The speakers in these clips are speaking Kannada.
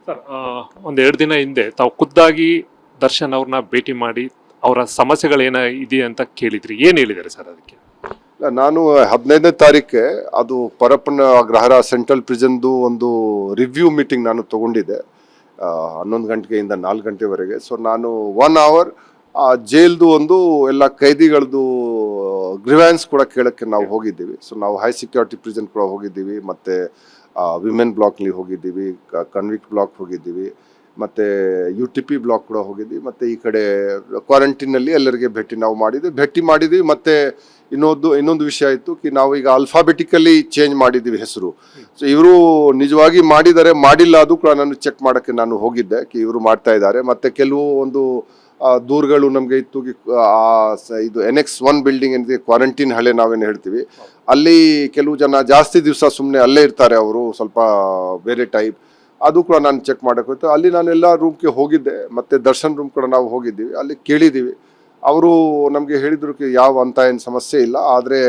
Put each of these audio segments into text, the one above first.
ಸರ್, ಒಂದು 2 ದಿನ ಹಿಂದೆ ತಾವು ಖುದ್ದಾಗಿ ದರ್ಶನ್ ಅವ್ರನ್ನ ಭೇಟಿ ಮಾಡಿ ಅವರ ಸಮಸ್ಯೆಗಳೇನ ಇದೆ ಅಂತ ಕೇಳಿದ್ರಿ. ಏನು ಹೇಳಿದ್ದಾರೆ ಸರ್ ಅದಕ್ಕೆ? ನಾನು 15ನೇ ತಾರೀಕೆ ಅದು ಪರಪ್ಪನ ಅಗ್ರಹಾರ ಸೆಂಟ್ರಲ್ ಪ್ರಿಸನ್ದು ಒಂದು ರಿವ್ಯೂ ಮೀಟಿಂಗ್ ನಾನು ತಗೊಂಡಿದ್ದೆ 11 ಗಂಟೆಯಿಂದ 4 ಗಂಟೆವರೆಗೆ. ಸೊ ನಾನು 1 ಅವರ್ ಜೈಲ್ದು ಒಂದು ಎಲ್ಲ ಕೈದಿಗಳದ್ದು ಗ್ರಿವ್ಯಾನ್ಸ್ ಕೂಡ ಕೇಳಕ್ಕೆ ನಾವು ಹೋಗಿದ್ದೀವಿ. ಸೊ ನಾವು ಹೈ ಸೆಕ್ಯೂರಿಟಿ ಪ್ರಿಸನ್ ಕೂಡ ಹೋಗಿದ್ದೀವಿ, ಮತ್ತು ವಿಮೆನ್ ಬ್ಲಾಕ್ಲಿ ಹೋಗಿದ್ದೀವಿ, ಕನ್ವಿಕ್ಟ್ ಬ್ಲಾಕ್ ಹೋಗಿದ್ದೀವಿ, ಮತ್ತು UTP ಬ್ಲಾಕ್ ಕೂಡ ಹೋಗಿದ್ವಿ, ಮತ್ತು ಈ ಕಡೆ ಕ್ವಾರಂಟೈನಲ್ಲಿ ಎಲ್ಲರಿಗೆ ಭೇಟಿ ಮಾಡಿದ್ವಿ. ಮತ್ತು ಇನ್ನೊಂದು ವಿಷಯ ಇತ್ತು ಕಿ ನಾವು ಈಗ ಅಲ್ಫಾಬೆಟಿಕಲಿ ಚೇಂಜ್ ಮಾಡಿದ್ದೀವಿ ಹೆಸರು. ಸೊ ಇವರು ನಿಜವಾಗಿ ಮಾಡಿಲ್ಲ ಅದು ಕೂಡ ನಾನು ಚೆಕ್ ಮಾಡೋಕ್ಕೆ ನಾನು ಹೋಗಿದ್ದೆ ಕಿ ಇವರು ಮಾಡ್ತಾ ಇದ್ದಾರೆ. ಮತ್ತು ಕೆಲವು ಒಂದು ದೂರುಗಳು ನಮಗೆ ಇತ್ತು ಇದು NX 1 ಬಿಲ್ಡಿಂಗ್ ಏನಿದೆ, ಕ್ವಾರಂಟೈನ್ ಹಳೆ ನಾವೇನು ಹೇಳ್ತೀವಿ, ಅಲ್ಲಿ ಕೆಲವು ಜನ ಜಾಸ್ತಿ ದಿವಸ ಸುಮ್ಮನೆ ಅಲ್ಲೇ ಇರ್ತಾರೆ, ಅವರು ಸ್ವಲ್ಪ ಬೇರೆ ಟೈಪ್, ಅದು ಕೂಡ ನಾನು ಚೆಕ್ ಮಾಡೋಕೆ ಹೋಯ್ತು. ಅಲ್ಲಿ ನಾನೆಲ್ಲ ರೂಮ್ಗೆ ಹೋಗಿದ್ದೆ, ಮತ್ತು ದರ್ಶನ್ ರೂಮ್ ಕೂಡ ನಾವು ಹೋಗಿದ್ದೀವಿ, ಅಲ್ಲಿ ಕೇಳಿದ್ದೀವಿ. ಅವರು ನಮಗೆ ಹೇಳಿದ್ರು ಯಾವ ಅಂತ ಏನು ಸಮಸ್ಯೆ ಇಲ್ಲ, ಆದರೆ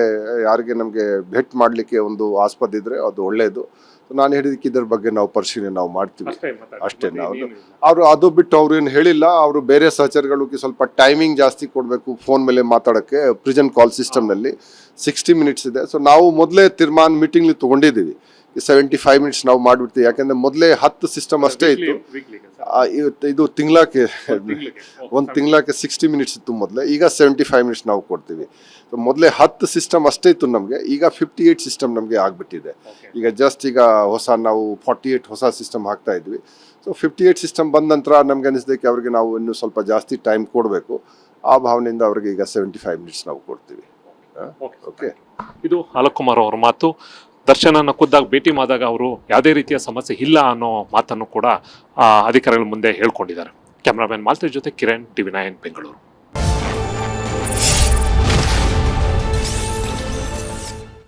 ಯಾರಿಗೆ ನಮಗೆ ಭೇಟ್ ಮಾಡಲಿಕ್ಕೆ ಒಂದು ಆಸ್ಪದ ಇದ್ದರೆ ಅದು ಒಳ್ಳೆಯದು. ನಾನು ಹೇಳಿದಕ್ಕೆ ಇದರ ಬಗ್ಗೆ ನಾವು ಪರಿಶೀಲನೆ ನಾವು ಮಾಡ್ತೀವಿ ಅಷ್ಟೇ. ಅವರು ಅದು ಬಿಟ್ಟು ಅವ್ರು ಏನು ಹೇಳಿಲ್ಲ. ಅವರು ಬೇರೆ ಸಹಚರಗಳಿಗೆ ಸ್ವಲ್ಪ ಟೈಮಿಂಗ್ ಜಾಸ್ತಿ ಕೊಡಬೇಕು ಫೋನ್ ಮೇಲೆ ಮಾತಾಡೋಕ್ಕೆ. ಪ್ರಿಸನ್ ಕಾಲ್ ಸಿಸ್ಟಮ್ನಲ್ಲಿ 60 ಮಿನಿಟ್ಸ್ ಇದೆ. ಸೊ ನಾವು ಮೊದಲೇ ಮೀಟಿಂಗ್ಲಿ ತೊಗೊಂಡಿದ್ದೀವಿ 75 ಮಿನಿಟ್ಸ್ ನಾವು ಮಾಡಿಬಿಡ್ತೀವಿ. ಯಾಕೆಂದರೆ ಮೊದಲೇ 10 ಸಿಸ್ಟಮ್ ಅಷ್ಟೇ ಇತ್ತು. ಇದು ಒಂದು ತಿಂಗಳಕ್ಕೆ 60 ಮಿನಿಟ್ಸ್ ಇತ್ತು ಮೊದಲೇ, ಈಗ 75 ಮಿನಿಟ್ಸ್ ನಾವು ಕೊಡ್ತೀವಿ. ಸೊ ಮೊದಲೇ 10 ಸಿಸ್ಟಮ್ ಅಷ್ಟೇ ಇತ್ತು ನಮಗೆ, ಈಗ 58 ಸಿಸ್ಟಮ್ ನಮಗೆ ಆಗಿಬಿಟ್ಟಿದೆ. ಈಗ ನಾವು 48 ಹೊಸ ಸಿಸ್ಟಮ್ ಹಾಕ್ತಾ ಇದ್ವಿ. ಸೊ 58 ಸಿಸ್ಟಮ್ ಬಂದ ನಂತರ ನಮ್ಗೆ ಅನಿಸ್ದಕ್ಕೆ ಅವ್ರಿಗೆ ನಾವು ಇನ್ನೂ ಸ್ವಲ್ಪ ಜಾಸ್ತಿ ಟೈಮ್ ಕೊಡಬೇಕು. ಆ ಭಾವನೆಯಿಂದ ಅವ್ರಿಗೆ ಈಗ 75 ಮಿನಿಟ್ಸ್ ನಾವು ಕೊಡ್ತೀವಿ. ಓಕೆ, ಇದು ಅಲೋಕ್ ಅವರ ಮಾತು. ದರ್ಶನನ ಖುದ್ದಾಗಿ ಭೇಟಿ ಮಾಡಿದಾಗ ಅವರು ಯಾವುದೇ ರೀತಿಯ ಸಮಸ್ಯೆ ಇಲ್ಲ ಅನ್ನೋ ಮಾತನ್ನು ಕೂಡ ಅಧಿಕಾರಿಗಳ ಮುಂದೆ ಹೇಳ್ಕೊಂಡಿದ್ದಾರೆ. ಕ್ಯಾಮ್ರಾಮನ್ ಮಾಲ್ತೇಶ್ ಜೊತೆ ಕಿರಣ್, TV9 ಬೆಂಗಳೂರು.